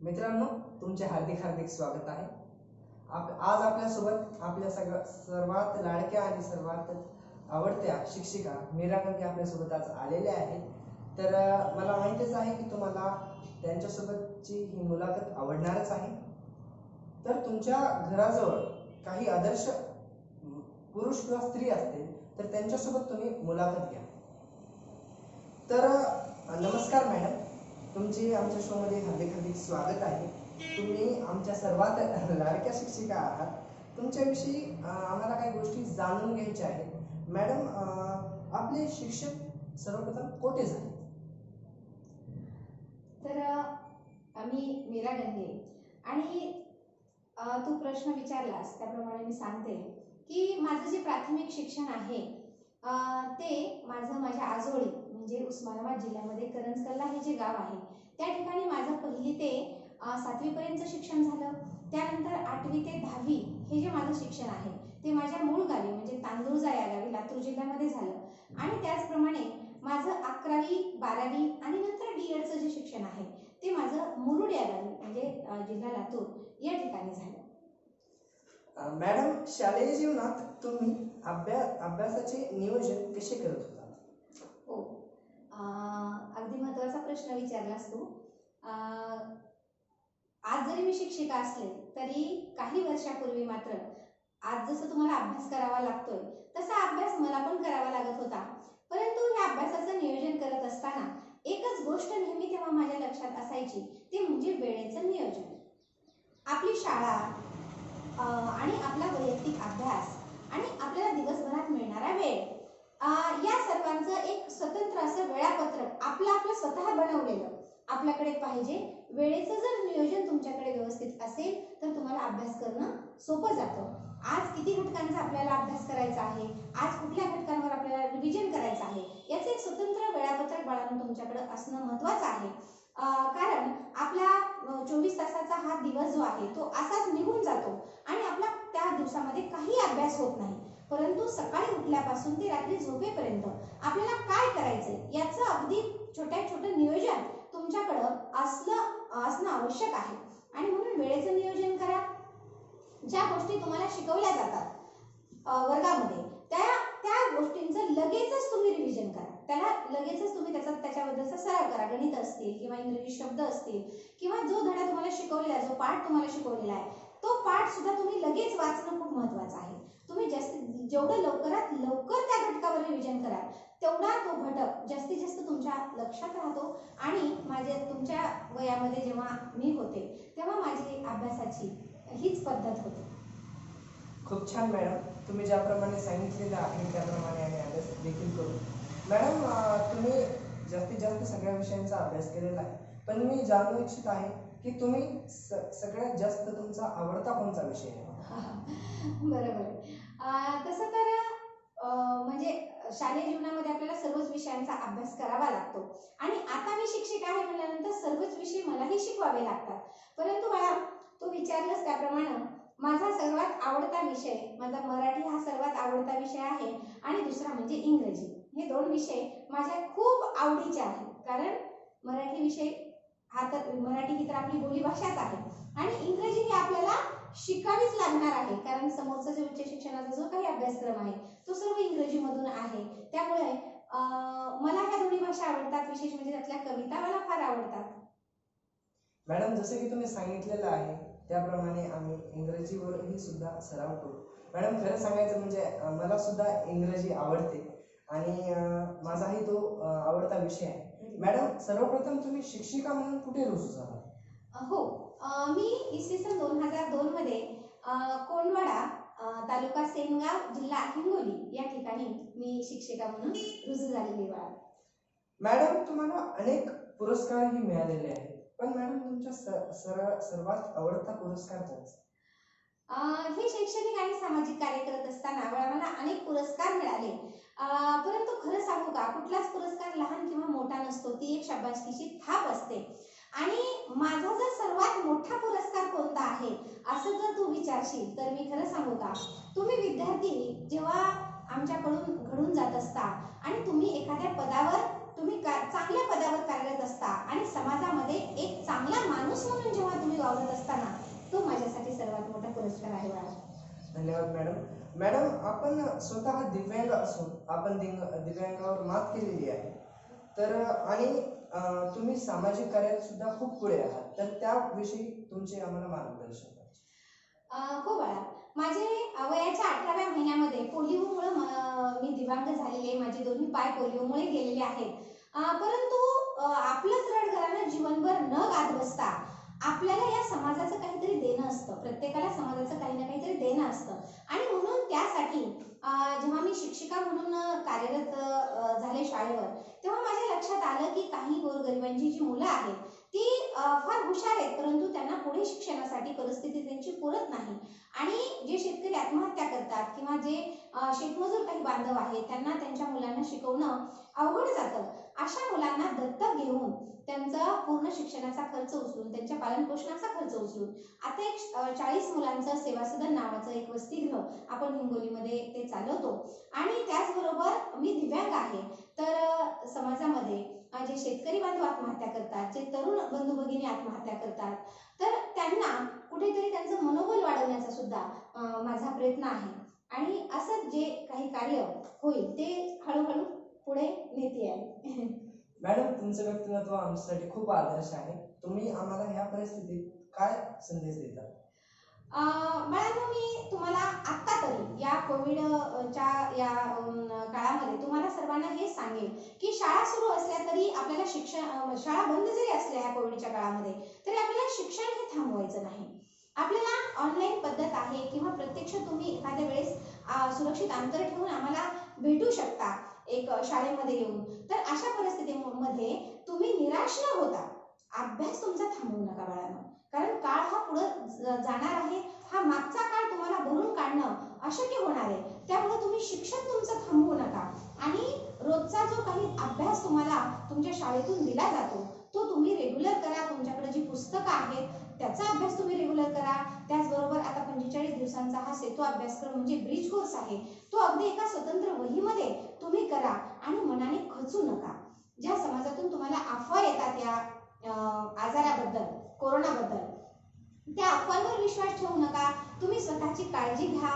मित्रांनो, तुमचे हार्दिक हार्दिक स्वागत आहे। आज आपल्यासोबत आपल्या सर्वात लाडक्या आणि सर्वात आवडत्या शिक्षिका मीरा गांधी आपल्यासोबत आज आलेल्या आहेत। तर मला माहितीच आहे की तुम्हाला त्यांच्यासोबतची ही मुलाखत आवडणारच आहे। तर तुमच्या घराजवळ काही आदर्श पुरुष किंवा स्त्री असतील तर त्यांच्यासोबत तुम्ही मुलाखत घ्या। तर नमस्कार मॅडम, तुमचे आमच्या शो मध्ये हार्दिक हार्दिक स्वागत आहे। तुम्ही आमच्या सर्वात लाडक्या शिक्षिका आहात। तुमच्याविषयी आम्हाला काही गोष्टी जाणून घ्यायच्या आहेत। मॅडम, आपले शिक्षण सर्वप्रथम कोठे झाले? तर आम्ही मीरा गांधी आणि तू प्रश्न विचारलास त्याप्रमाणे मी सांगते की माझं जे प्राथमिक शिक्षण आहे ते माझ्या आजोळी म्हणजे उस्मानाबाद जिल्ह्यामध्ये करंजकल्ला हे जे गाव आहे त्या ठिकाणी माझं 1ली ते 7वी पर्यंत शिक्षण झालं। त्यानंतर 8वी ते 10वी हे जे माझं शिक्षण आहे ते माझ्या मूळ गावी म्हणजे तांदूळजा या गावी लातूर जिल्ह्यामध्ये झालं। आणि त्याचप्रमाणे माझं 11वी 12वी आणि नंतर D.Edचं जे शिक्षण आहे ते माझं मुरुड या गावी म्हणजे जिल्हा लातूर या ठिकाणी झालं। मॅडम, शालेय जीवनात तुम्ही अभ्यासाचे नियोजन कसे करत होता? हो, अगदी महत्त्वाचा प्रश्न विचारलास तू। आज जरी मी शिक्षिका असले तरी काही वर्षापूर्वी मात्र आज जसं तुम्हाला अभ्यास करावा लागतोय तसा अभ्यास मला पण करावा लागत होता। परंतु या अभ्यासाचं नियोजन करत असताना एकच गोष्ट नेहमी तेव्हा माझ्या लक्षात असायची, ते म्हणजे वेळेचं नियोजन। आपली शाळा आणि आपला वैयक्तिक अभ्यास आणि आपल्याला दिवसभरात मिळणारा वेळ या सर्वांचं एक स्वतंत्र असं वेळापत्रक आपलं स्वतः बनवलेलं आपल्याकडे पाहिजे। वेळेचं जर नियोजन तुमच्याकडे व्यवस्थित असेल तर तुम्हाला अभ्यास करणं सोपं जातं। आज किती घटकांचा आपल्याला अभ्यास करायचा आहे, आज कुठल्या घटकांवर आपल्याला रिव्हिजन करायचं आहे याचं एक स्वतंत्र वेळापत्रक बाळांनो तुमच्याकडे असणं महत्त्वाचं आहे। कारण आपला 24 तासाचा हा दिवस जो आहे तो असाच निघून जातो आणि आपला त्या दिवसामध्ये काही अभ्यास होत नाही। परंतु सकाळी उठल्यापासून ते रात्री झोपेपर्यंत आपल्याला काय करायचंय याचं अगदी छोटं नियोजन तुमच्याकडं असणं आवश्यक आहे। आणि म्हणून वेळेचं नियोजन करा। ज्या गोष्टी तुम्हाला शिकवल्या जातात वर्गामध्ये त्या गोष्टींचं लगेचच तुम्ही रिव्हिजन करा, त्याला लगेचच तुम्ही त्याच्याबद्दलचा सराव करा। गणित असतील किंवा इंग्रजी शब्द असतील किंवा जो धडा तुम्हाला शिकवलेला आहे, जो पाठ तुम्हाला शिकवलेला आहे तो पाठ सुद्धा तुम्ही लगेच वाचणं खूप महत्त्वाचं आहे। तुम्ही जेवढं लवकरात लवकर त्या घटकावर रिव्हिजन कराल तेवढा तो घटक जास्तीत जास्त तुमच्या लक्षात राहतो। आणि तुमच्या वयामध्ये जेव्हा मी होते तेव्हा माझी अभ्यासाची हीच पद्धत होती। खूप छान मॅडम, तुम्ही ज्याप्रमाणे सांगितलेलं आहे त्याप्रमाणे आम्ही अभ्यास देखील करू। मॅडम, तुम्ही जास्तीत जास्त सगळ्या विषयांचा अभ्यास केलेला आहे, पण मी जाणू इच्छित आहे की तुम्ही सगळ्यात जास्त तुमचा आवडता कोणता विषय आहे? बरोबर। तसं तर म्हणजे शालेय जीवनामध्ये आपल्याला सर्वच विषयांचा अभ्यास करावा लागतो आणि आता मी शिक्षिका आहे म्हणल्यानंतर सर्वच विषय मलाही शिकवावे लागतात। परंतु बाळा, तू विचारलंस त्याप्रमाणे माझा सर्वात आवडता विषय माझा मराठी हा सर्वात आवडता विषय आहे आणि दुसरा म्हणजे इंग्रजी। हे 2 विषय माझ्या खूप आवडीचे आहेत। कारण मराठी विषय मराठी ही तर आपली बोलीभाषाच आहे आणि इंग्रजी ही आपल्याला शिकावीच लागणार आहे। कारण समोरचा जो उच्च शिक्षणाचा जो काही अभ्यासक्रम आहे तो सर्व इंग्रजीमधून आहे। त्यामुळे मला ह्या दोन्ही भाषा आवडतात। विशेष म्हणजे त्यातल्या कविता मला फार आवडतात। मॅडम, जसे की तुम्ही सांगितलेलं आहे त्याप्रमाणे आम्ही इंग्रजीवरही सुद्धा सराव करू। मॅडम, खरं सांगायचं म्हणजे मला सुद्धा इंग्रजी आवडते आणि माझाही तो आवडता विषय आहे। मॅडम, सर्वप्रथम तुम्ही शिक्षिका म्हणून कुठे रुजू झाला? हो, मी इसवी सन 2002 मध्ये कोंडवाडा तालुका सेनगाव जिल्हा हिंगोली या ठिकाणी मी शिक्षिका म्हणून रुजू झालेली आहे। मॅडम, तुम्हाला अनेक पुरस्कारही मिळालेले आहेत, पण मॅडम तुमचा सर्वात आवडता पुरस्कार कोणता? हे शैक्षणिक आणि सामाजिक कार्य करत असताना मला अनेक पुरस्कार मिळाले। परंतु खरं सांगू का, कुठलाच पुरस्कार लहान किंवा मोठा नसतो, ती एक शाबासकीची थाप असते। आणि माझा जर सर्वात मोठा पुरस्कार कोणता आहे असं जर तू विचारशील तर मी खरं सांगू का, तुम्ही विद्यार्थी जेव्हा आमच्याकडून घडून जात असता आणि तुम्ही एखाद्या पदावर चांगल्या पदावर कार्यरत असता आणि समाजामध्ये एक चांगला माणूस म्हणून जेव्हा सर्वात मोठा पुरस्कार आहे बाळा. धन्यवाद मॅडम. मॅडम, आपण स्वतः दिव्यांग असून आपण दिव्यांगावर मात केलेली आहे, तर आणि तुम्ही सामाजिक कार्यात सुद्धा खूप पुढे आहात, तर त्याविषयी तुमचे आम्हाला मार्गदर्शन करा. हो बाळा, माझे वयाच्या 18व्या महिन्यामध्ये पोलिओमुळे मी दिव्यांग झालेली आहे. माझे दोन्ही पाय पोलिओमुळे गेलेले आहेत. परंतु आपलंच रडगाणं जीवनभर न गात बसता आपल्याला या समाजाचं काहीतरी देणं असतं. प्रत्येकाला समाजाचं काही ना काहीतरी देणं असतं आणि म्हणून त्यासाठी जेव्हा मी शिक्षिका म्हणून कार्यरत झाले शाळेवर, तेव्हा माझ्या लक्षात आलं की काही गोरगरिबांची जी मुलं आहेत ती फार हुशार आहेत, परंतु त्यांना पुढे शिक्षणासाठी परिस्थिती त्यांची पुरत नाही. आणि जे शेतकरी आत्महत्या करतात किंवा जे शेतमजूर काही बांधव आहेत त्यांना त्यांच्या मुलांना शिकवणं अवघड जातं. अशा मुलांना दत्तक घेऊन त्यांचा पूर्ण शिक्षणाचा खर्च उचलून, त्यांच्या पालनपोषणाचा खर्च उचलून आता एक 40 मुलांचं सेवासदन नावाचं एक वसतिगृह आपण हिंगोलीमध्ये ते चालवतो. आणि त्याचबरोबर मी दिव्यांग आहे, तर समाजामध्ये जे शेतकरी बांधव आत्महत्या करतात, जे तरुण बंधू भगिनी आत्महत्या करतात, तर त्यांना कुठेतरी त्यांचं मनोबल वाढवण्याचा सुद्धा माझा प्रयत्न आहे. आणि असं जे काही कार्य होईल ते हळूहळू पुढे नेते आहे. मॅडम, तुमचं व्यक्तिमत्व आमच्यासाठी खूप आदर्श आहे. तुम्ही आम्हाला ह्या परिस्थितीत काय संदेश देता? बाळांनो, मी तुम्हाला आत्ता तरी या कोविडच्या या काळामध्ये तुम्हाला सर्वांना हे सांगेल की शाळा सुरू असल्या तरी आपल्याला शाळा बंद जरी असल्या या कोविडच्या काळामध्ये तरी आपल्याला शिक्षण हे थांबवायचं नाही. आपल्याला ऑनलाईन पद्धत आहे किंवा प्रत्यक्ष तुम्ही एखाद्या वेळेस सुरक्षित अंतर ठेवून आम्हाला भेटू शकता एक शाळेमध्ये येऊन. तर अशा परिस्थितीमध्ये तुम्ही निराश न होता अभ्यास तुमचा थांबवू नका बाळांनो, कारण काळ हा पुढे जाणार आहे. हा मागचा काळ तुम्हाला भरून काढणं अशक्य होणार आहे. त्यामुळे तुम्ही शिक्षण तुमचं थांबवू नका आणि रोजचा जो काही अभ्यास तुम्हाला तुमच्या शाळेतून दिला जातो तो तुम्ही रेग्युलर करा. तुमच्याकडे जी पुस्तकं आहेत त्याचा अभ्यास तुम्ही रेग्युलर करा. त्याचबरोबर आता 45 दिवसांचा हा सेतू अभ्यासक्रम म्हणजे ब्रिज कोर्स आहे, तो अगदी एका स्वतंत्र वहीमध्ये तुम्ही करा आणि मनाने खचू नका. ज्या समाजातून तुम्हाला अफवा येतात या आजाराबद्दल, कोरोनाबद्दल, त्या अफवांवर विश्वास ठेवू नका. तुम्ही स्वतःची काळजी घ्या.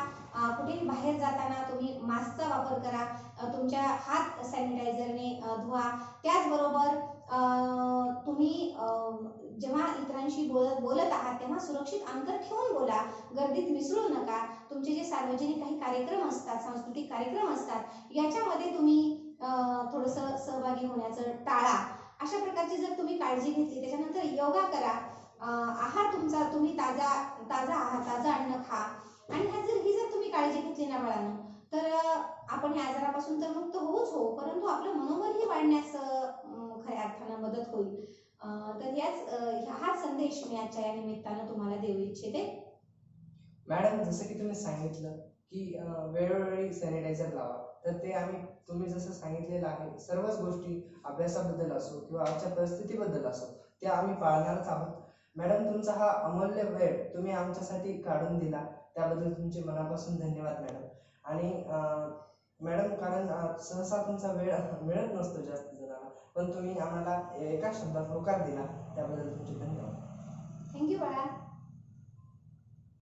कुठेही बाहेर जाताना तुम्ही मास्कचा वापर करा. तुमच्या हात सॅनिटायझरने धुवा. त्याचबरोबर तुम्ही जेव्हा इतरांशी बोलत आहात तेव्हा सुरक्षित अंतर ठेवून बोला. गर्दीत मिसळू नका. तुमचे जे सार्वजनिक काही कार्यक्रम असतात, सांस्कृतिक कार्यक्रम असतात, याच्यामध्ये तुम्ही थोडंसं सहभागी होण्याचं टाळा. अशा प्रकारची जर तुम्ही काळजी घेतली, त्याच्यानंतर योगा करा. आहार तुमचा तुम्ही ताजा आहार, ताजं अन्न खा. आणि ही जर तुम्ही काळजी घेतली ना बाळांनो, तर आपण या आजारापासून तर मुक्त होऊच होऊ, परंतु आपलं मनोबलही वाढण्यास खऱ्या अर्थानं मदत होईल. तर हाच संदेश मी आजच्या या निमित्तानं तुम्हाला देऊ इच्छिते. मॅडम, जसं की तुम्ही सांगितलं की वेळोवेळी सॅनिटायझर लावा, तर ते तुम्ही जसं सांगितलेलं आहे, सर्वच गोष्टी अभ्यासाबद्दल असो किंवा आजच्या परिस्थितीबद्दल असो त्या आम्ही पाळणारच आहोत. मॅडम, तुमचा हा अमूल्य वेळ तुम्ही आमच्यासाठी काढून दिला त्याबद्दल तुमचे मनापासून धन्यवाद मॅडम. आणि मॅडम, कारण सहसा तुमचा वेळ मिळत नसतो जास्त जणांना, पण तुम्ही आम्हाला एका शब्दात होकार दिला त्याबद्दल तुमचे धन्यवाद. थँक्यू बाळा.